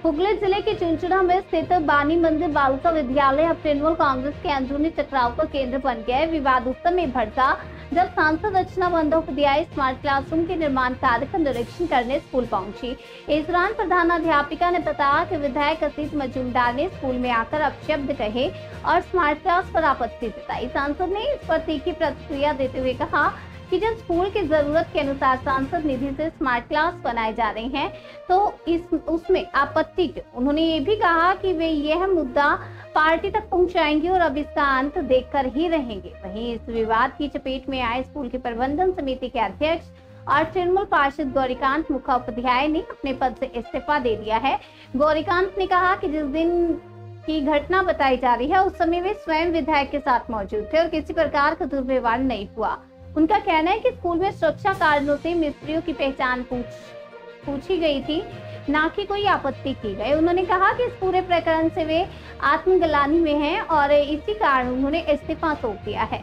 हुगली जिले के चुनचुना में स्थित बानी मंदिर बालिका विद्यालय अब तृणमूल कांग्रेस के अंदरूनी टकराव का केंद्र बन गया है। विवाद उस समय भड़का जब सांसद अर्चना बंदोपाध्याय स्मार्ट क्लासरूम के निर्माण कार्य का निरीक्षण करने स्कूल पहुंची। इस दौरान प्रधानाध्यापिका ने बताया कि विधायक असीत मजूमदार ने स्कूल में आकर अपशब्द कहे और स्मार्ट क्लास पर आपत्ति जताई। सांसद ने इस पर तीखी प्रतिक्रिया देते हुए कहा कि जब स्कूल की जरूरत के अनुसार सांसद निधि से स्मार्ट क्लास बनाए जा रहे हैं तो उसमें आपत्ति क्यों। उन्होंने ये भी कहा कि वे यह मुद्दा पार्टी तक पहुंचाएंगे और अब इसका अंत देखकर ही रहेंगे। वहीं इस विवाद की चपेट में आए स्कूल के प्रबंधन समिति के अध्यक्ष और तृणमूल पार्षद गौरीकांत मुखोपाध्याय ने अपने पद से इस्तीफा दे दिया है। गौरीकांत ने कहा कि जिस दिन की घटना बताई जा रही है उस समय वे स्वयं विधायक के साथ मौजूद थे और किसी प्रकार का दुर्व्यवहार नहीं हुआ। उनका कहना है कि स्कूल में सुरक्षा कारणों से मिस्त्रियों की पहचान पूछी गई थी, ना कि कोई आपत्ति की गई। उन्होंने कहा कि इस पूरे प्रकरण से वे आत्मग्लानि में हैं और इसी कारण उन्होंने इस्तीफा सौंप दिया है।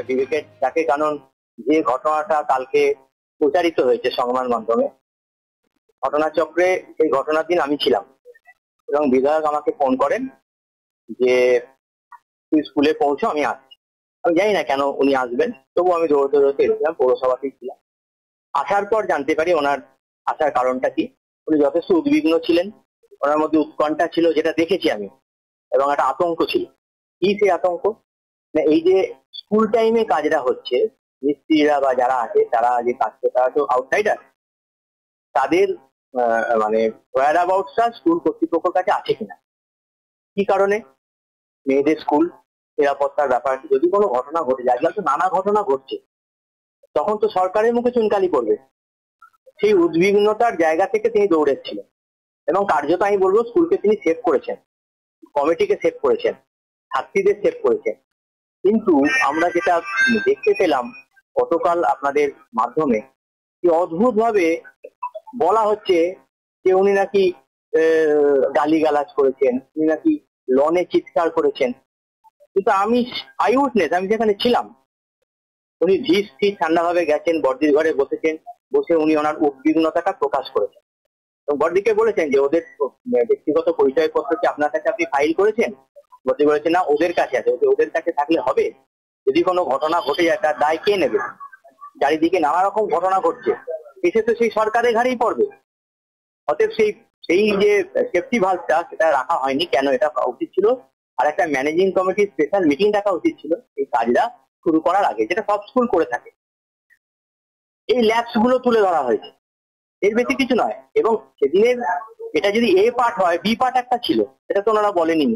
বিবেকের ডাকে কারণ যে ঘটনাটা কালকে প্রচারিত হয়েছে সংবাদ মাধ্যমে, ঘটনাচক্রে এই ঘটনার দিন আমি ছিলাম এবং বিধায়ক আমাকে ফোন করেন যে তুই স্কুলে পৌঁছো, আমি আসছি। আমি জানি না কেন উনি আসবেন, তবু আমি দৌড়তে দৌড়তে এসেছিলাম, পৌরসভাতেই ছিলাম। আসার পর জানতে পারি ওনার আসার কারণটা কি। উনি যথেষ্ট উদ্বিগ্ন ছিলেন, ওনার মধ্যে উৎকণ্ঠা ছিল যেটা দেখেছি আমি, এবং একটা আতঙ্ক ছিল। কি সেই আতঙ্ক? এই যে স্কুল টাইমে কাজটা হচ্ছে, মিস্ত্রিরা বা যারা আছে তারা যে কাজ করে তারা তো আউটসাইডার, তাদের মানে ওয়ার অ্যাবাউটসটা স্কুল কর্তৃপক্ষের কাছে আছে কিনা, কি কারণে মেয়েদের স্কুল নিরাপত্তার ব্যাপার যদি কোনো ঘটনা ঘটে যায়, আজকাল তো নানা ঘটনা ঘটছে, তখন তো সরকারের মুখে চুনকালি পড়বে। সেই উদ্বিগ্নতার জায়গা থেকে তিনি দৌড়েছিলেন এবং কার্যত আমি বলবো স্কুলকে তিনি সেভ করেছেন, কমিটিকে সেভ করেছেন, ছাত্রীদের সেভ করেছেন। কিন্তু আমরা যেটা দেখতে পেলাম গতকাল আপনাদের মাধ্যমে, কি অদ্ভুত ভাবে বলা হচ্ছে যে উনি নাকি গালিগালাজ করেছেন, উনি নাকি লনে চিৎকার করেছেন। কিন্তু আমি আই উইটনেস, আমি যেখানে ছিলাম, উনি ধীর স্থির ঠান্ডা ভাবে গেছেন, বর্দির ঘরে বসেছেন, বসে উনি ওনার উদ্বিগ্নতাটা প্রকাশ করেছেন এবং বর্দিকে বলেছেন যে ওদের ব্যক্তিগত পরিচয়পত্র কি আপনার কাছে আপনি ফাইল করেছেন? বর্দি বলেছেন না, ওদের কাছে আছে। ওদের কাছে থাকলে হবে? যদি কোনো ঘটনা ঘটে যায় তার দায় কে নেবে? চারিদিকে নানা রকম ঘটনা ঘটছে, এসে তো সেই সরকারের ঘাড়েই পড়বে। অতএব সেই যে সেফটি ভালভটা সেটা রাখা হয়নি। কেন এটা উচিত ছিল? আর একটা ম্যানেজিং কমিটির স্পেশাল মিটিং ডাকা উচিত ছিল এই কাজটা শুরু করার আগে, যেটা সব স্কুল করে থাকে। এই ল্যাবস গুলো তুলে ধরা হয়েছে, এর বেশি কিছু নয়। এবং সেদিনের এটা যদি এ পার্ট হয়, বি পার্ট একটা ছিল, সেটা তো ওনারা বলেনি।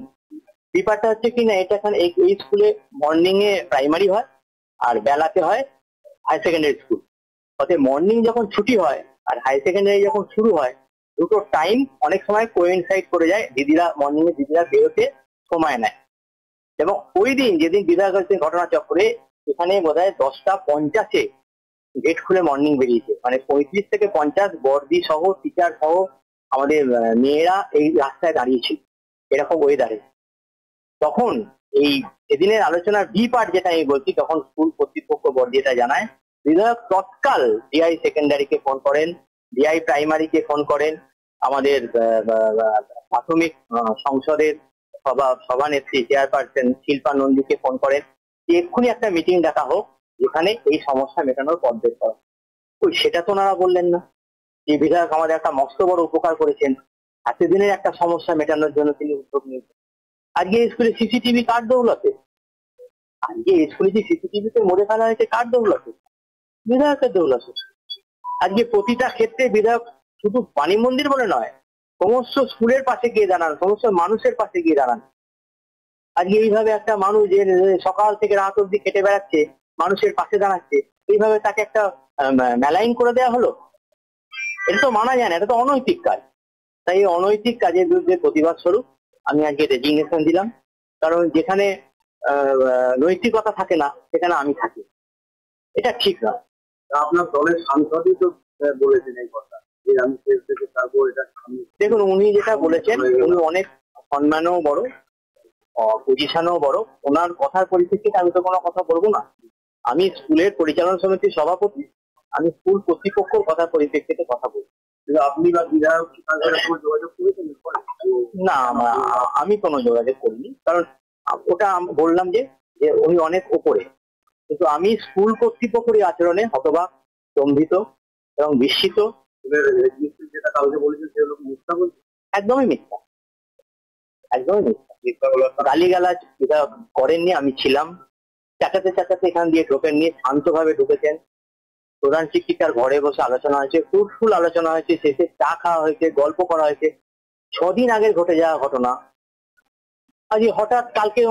বি পার্টটা হচ্ছে কি না, এটা এখন এই স্কুলে মর্নিং এ প্রাইমারি হয় আর বেলাতে হয় হাই সেকেন্ডারি স্কুল। অর্থাৎ মর্নিং যখন ছুটি হয় আর হাই সেকেন্ডারি যখন শুরু হয়, দুটো টাইম অনেক সময় কোইনসাইড করে যায়। দিদিরা মর্নিং এ দিদিরা বেরোতে সময় নেয় এবং ওই দিন যেদিন বিধায়ক হয়েছে ঘটনাচক্রে, এখানে বোধহয় 10:50 গেট খুলে মর্নিং বেরিয়েছে, মানে 35 থেকে 50 বর্দি সহ টিচার সহ আমাদের মেয়েরা এই রাস্তায় দাঁড়িয়েছিল এরকম ওয়েদারে। তখন এই এদিনের আলোচনার বি পার্ট যেটা আমি বলছি, তখন স্কুল কর্তৃপক্ষ বর্দি এটা জানায়, বিধায়ক তৎকাল ডিআই সেকেন্ডারিকে ফোন করেন, ডিআই প্রাইমারিকে ফোন করেন, আমাদের প্রাথমিক সংসদের সভানেত্রী চেয়ারপারসন শিল্পা নন্দীকে ফোন করেন, এক্ষুনি একটা মিটিং ডাকা হোক যেখানে এই সমস্যা মেটানোর পথ বের করা। ওই সেটা তো ওনারা বললেন না। যে বিধায়ক আমাদের একটা মস্ত বড় উপকার করেছেন, এতদিনের একটা সমস্যা মেটানোর জন্য তিনি উদ্যোগ নিয়েছেন। আজকে স্কুলে সিসিটিভি কার দৌলতে? আজকে স্কুলে যে সিসিটিভিতে মরে ফেলা হয়েছে কার দৌলতে? বিধায়কের দৌলতে। আজকে প্রতিটা ক্ষেত্রে বিধায়ক শুধু বাণী মন্দির বলে নয়, সমস্ত স্কুলের পাশে গিয়ে দাঁড়ান, সমস্ত মানুষের পাশে গিয়ে দাঁড়ান। আজকে এইভাবে একটা মানুষ যে সকাল থেকে রাত অব্দি খেটে বেড়াচ্ছে, মানুষের পাশে দাঁড়াচ্ছে, এইভাবে তাকে একটা মেলাইন করে দেওয়া হলো। এটা তো মানা যায় না, এটা তো অনৈতিক কাজ। তাই এই অনৈতিক কাজের বিরুদ্ধে প্রতিবাদ স্বরূপ আমি আজকে রেজিগনেশন দিলাম। কারণ যেখানে নৈতিকতা থাকে না সেখানে আমি থাকি, এটা ঠিক না। আপনার দলের সাংসদই তো বলেছেন এই কথা যে আমি শেষ থেকে তারপর এটা। দেখুন, উনি যেটা বলেছেন উনি অনেক সম্মানও বড়, পজিশনও বড়, ওনার কথার পরিপ্রেক্ষিতে আমি তো কোনো কথা বলবো না। আমি স্কুলের পরিচালনা সমিতির সভাপতি, আমি স্কুল কর্তৃপক্ষের কথার পরিপ্রেক্ষিতে কথা বলবো। কিন্তু আপনি বা বিধায়ক তাদের উপর যোগাযোগ করেছেন? না, আমি কোনো যোগাযোগ করিনি, কারণ ওটা বললাম যে উনি অনেক ওপরে, কিন্তু আমি স্কুল কর্তৃপক্ষের আচরণে হতবাক, স্তম্ভিত এবং বিস্মিত। যেটা কালকে বলেছেন সেগুলো মিথ্যা বলছে? একদমই মিথ্যা, একদমই মিথ্যা। গালিগালাজ বিধায়ক করেননি, আমি ছিলাম। চাচাতে চাচাতে এখান দিয়ে ঢোকেননি, শান্তভাবে ঢুকেছেন। প্রধান শিক্ষিকার ঘরে বসে আলোচনা হয়েছে, ফ্রুটফুল আলোচনা হয়েছে, শেষে চা খাওয়া হয়েছে, গল্প করা হয়েছে। 6 দিন আগে ঘটে যাওয়া ঘটনা, আজ হঠাৎ কালকে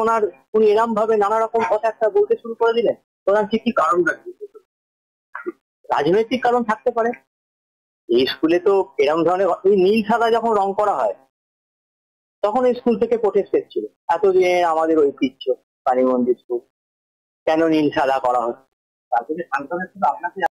উনি এরম ভাবে নানা রকম কথা একটা বলতে শুরু করে দিলেন। প্রধান শিক্ষিক কারণটা কি? রাজনৈতিক কারণ থাকতে পারে। এই স্কুলে তো এরকম ধরনের ওই নীল সাদা যখন রং করা হয় তখন এই স্কুল থেকে প্রোটেস্ট এসেছিল, এতদিনে আমাদের ঐতিহ্য কালী মন্দির স্কুল, কেন নীল সাদা করা হচ্ছে? তারপরে সাংসদের শুধু আপনাকে